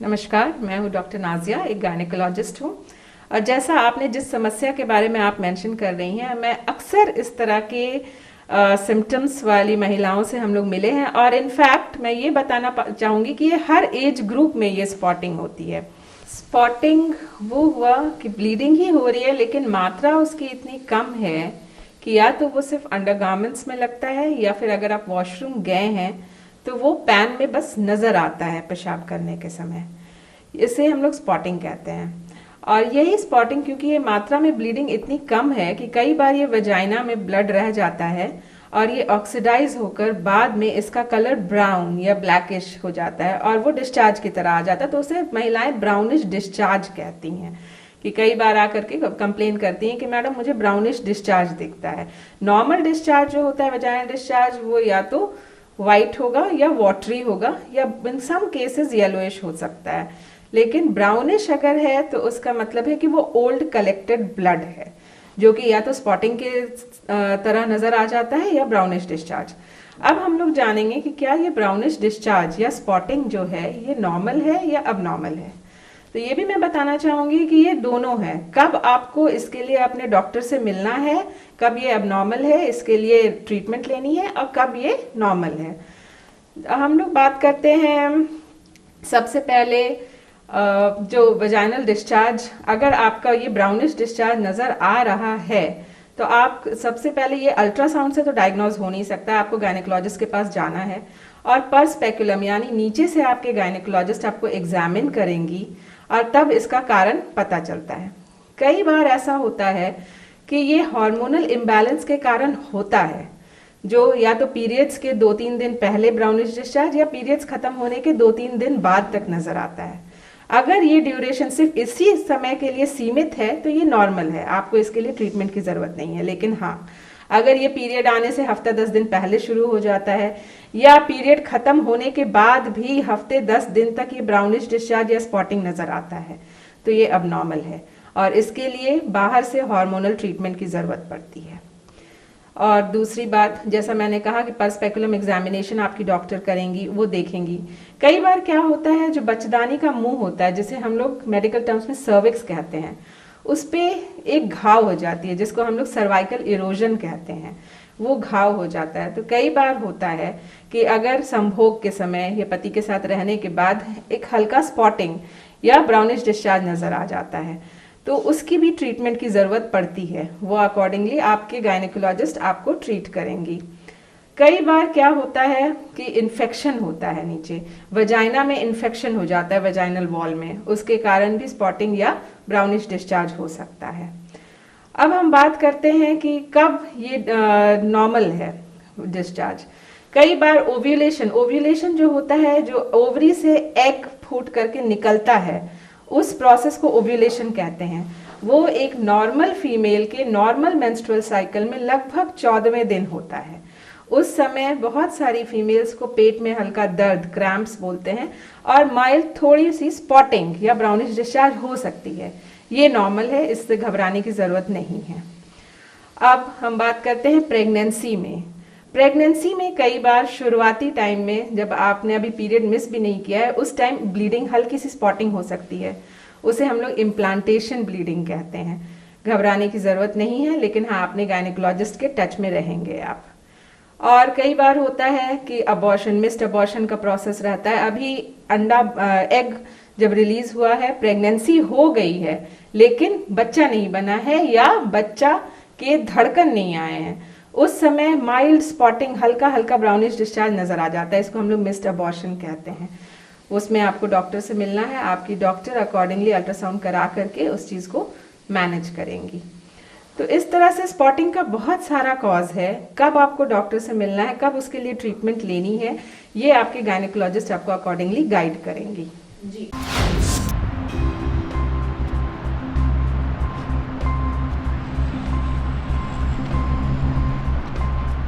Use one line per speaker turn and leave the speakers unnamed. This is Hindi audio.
नमस्कार, मैं हूँ डॉक्टर नाजिया, एक गायनेकोलॉजिस्ट हूँ। और जैसा आपने जिस समस्या के बारे में आप मेंशन कर रही हैं, मैं अक्सर इस तरह के सिम्टम्स वाली महिलाओं से हम लोग मिले हैं। और इनफैक्ट मैं ये बताना चाहूँगी कि ये हर एज ग्रुप में ये स्पॉटिंग होती है। स्पॉटिंग वो हुआ कि ब्लीडिंग ही हो रही है, लेकिन मात्रा उसकी इतनी कम है कि या तो वो सिर्फ अंडरगारमेंट्स में लगता है, या फिर अगर आप वॉशरूम गए हैं तो वो पैन में बस नजर आता है पेशाब करने के समय। इसे हम लोग स्पॉटिंग कहते हैं। और यही स्पॉटिंग, क्योंकि ये मात्रा में ब्लीडिंग इतनी कम है कि कई बार ये वजाइना में ब्लड रह जाता है और ये ऑक्सीडाइज होकर बाद में इसका कलर ब्राउन या ब्लैकिश हो जाता है और वो डिस्चार्ज की तरह आ जाता है। तो उसे महिलाएं ब्राउनिश डिस्चार्ज कहती हैं। कि कई बार आकर के कंप्लेन करती हैं कि मैडम मुझे ब्राउनिश डिस्चार्ज दिखता है। नॉर्मल डिस्चार्ज जो होता है, वजाइना डिस्चार्ज, वो या तो व्हाइट होगा या वाटरी होगा या इन सम केसेस येलोइश हो सकता है। लेकिन ब्राउनिश अगर है तो उसका मतलब है कि वो ओल्ड कलेक्टेड ब्लड है, जो कि या तो स्पॉटिंग के तरह नजर आ जाता है या ब्राउनिश डिस्चार्ज। अब हम लोग जानेंगे कि क्या ये ब्राउनिश डिस्चार्ज या स्पॉटिंग जो है ये नॉर्मल है या अबनॉर्मल है। तो ये भी मैं बताना चाहूंगी कि ये दोनों है। कब आपको इसके लिए अपने डॉक्टर से मिलना है, कब ये अबनॉर्मल है, इसके लिए ट्रीटमेंट लेनी है, और कब ये नॉर्मल है। हम लोग बात करते हैं सबसे पहले जो वजाइनल डिस्चार्ज। अगर आपका ये ब्राउनिश डिस्चार्ज नजर आ रहा है तो आप सबसे पहले, ये अल्ट्रासाउंड से तो डायग्नोज हो नहीं सकता, आपको गायनेकोलॉजिस्ट के पास जाना है और पर स्पेकुलम यानी नीचे से आपके गायनेकोलॉजिस्ट आपको एग्जामिन करेंगी और तब इसका कारण पता चलता है। कई बार ऐसा होता है कि ये हार्मोनल इम्बैलेंस के कारण होता है, जो या तो पीरियड्स के 2-3 दिन पहले ब्राउनिश डिस्चार्ज या पीरियड्स खत्म होने के 2-3 दिन बाद तक नजर आता है। अगर ये ड्यूरेशन सिर्फ इसी समय के लिए सीमित है तो ये नॉर्मल है, आपको इसके लिए ट्रीटमेंट की जरूरत नहीं है। लेकिन हाँ, अगर ये पीरियड आने से हफ्ता 10 दिन पहले शुरू हो जाता है या पीरियड खत्म होने के बाद भी हफ्ते 10 दिन तक ये ब्राउनिश डिस्चार्ज या स्पॉटिंग नजर आता है तो ये अबनॉर्मल है और इसके लिए बाहर से हार्मोनल ट्रीटमेंट की जरूरत पड़ती है। और दूसरी बात, जैसा मैंने कहा कि पर स्पेकुलम एग्जामिनेशन आपकी डॉक्टर करेंगी, वो देखेंगी। कई बार क्या होता है, जो बच्चेदानी का मुंह होता है, जिसे हम लोग मेडिकल टर्म्स में सर्विक्स कहते हैं, उस पे एक घाव हो जाती है जिसको हम लोग सर्वाइकल इरोजन कहते हैं, वो घाव हो जाता है। तो कई बार होता है कि अगर संभोग के समय या पति के साथ रहने के बाद एक हल्का स्पॉटिंग या ब्राउनिश डिस्चार्ज नजर आ जाता है तो उसकी भी ट्रीटमेंट की जरूरत पड़ती है। वो अकॉर्डिंगली आपके गायनेकोलॉजिस्ट आपको ट्रीट करेंगी। कई बार क्या होता है कि इन्फेक्शन होता है, नीचे वजाइना में इन्फेक्शन हो जाता है वजाइनल वॉल में, उसके कारण भी स्पॉटिंग या ब्राउनिश डिस्चार्ज हो सकता है। अब हम बात करते हैं कि कब ये नॉर्मल है डिस्चार्ज। कई बार ओव्यूलेशन जो होता है, जो ओवरी से एग फूट करके निकलता है, उस प्रोसेस को ओव्यूलेशन कहते हैं। वो एक नॉर्मल फीमेल के नॉर्मल मेंस्ट्रुअल साइकिल में लगभग 14वें दिन होता है। उस समय बहुत सारी फीमेल्स को पेट में हल्का दर्द, क्रैम्प्स बोलते हैं, और माइल्ड थोड़ी सी स्पॉटिंग या ब्राउनिश डिस्चार्ज हो सकती है। ये नॉर्मल है, इससे घबराने की जरूरत नहीं है। अब हम बात करते हैं प्रेगनेंसी में। प्रेगनेंसी में कई बार शुरुआती टाइम में, जब आपने अभी पीरियड मिस भी नहीं किया है, उस टाइम ब्लीडिंग, हल्की सी स्पॉटिंग हो सकती है। उसे हम लोग इम्प्लांटेशन ब्लीडिंग कहते हैं। घबराने की जरूरत नहीं है, लेकिन हाँ, अपने गायनेकोलॉजिस्ट के टच में रहेंगे आप। और कई बार होता है कि अबॉर्शन, मिस्ड अबॉर्शन का प्रोसेस रहता है। अभी एग जब रिलीज हुआ है, प्रेगनेंसी हो गई है लेकिन बच्चा नहीं बना है या बच्चा के धड़कन नहीं आए हैं, उस समय माइल्ड स्पॉटिंग, हल्का हल्का ब्राउनिश डिस्चार्ज नजर आ जाता है। इसको हम लोग मिस्ड अबॉर्शन कहते हैं। उसमें आपको डॉक्टर से मिलना है, आपकी डॉक्टर अकॉर्डिंगली अल्ट्रासाउंड करा करके उस चीज को मैनेज करेंगी। तो इस तरह से स्पॉटिंग का बहुत सारा कॉज है। कब आपको डॉक्टर से मिलना है, कब उसके लिए ट्रीटमेंट लेनी है, ये आपके गायनेकोलॉजिस्ट आपको अकॉर्डिंगली गाइड करेंगी। जी।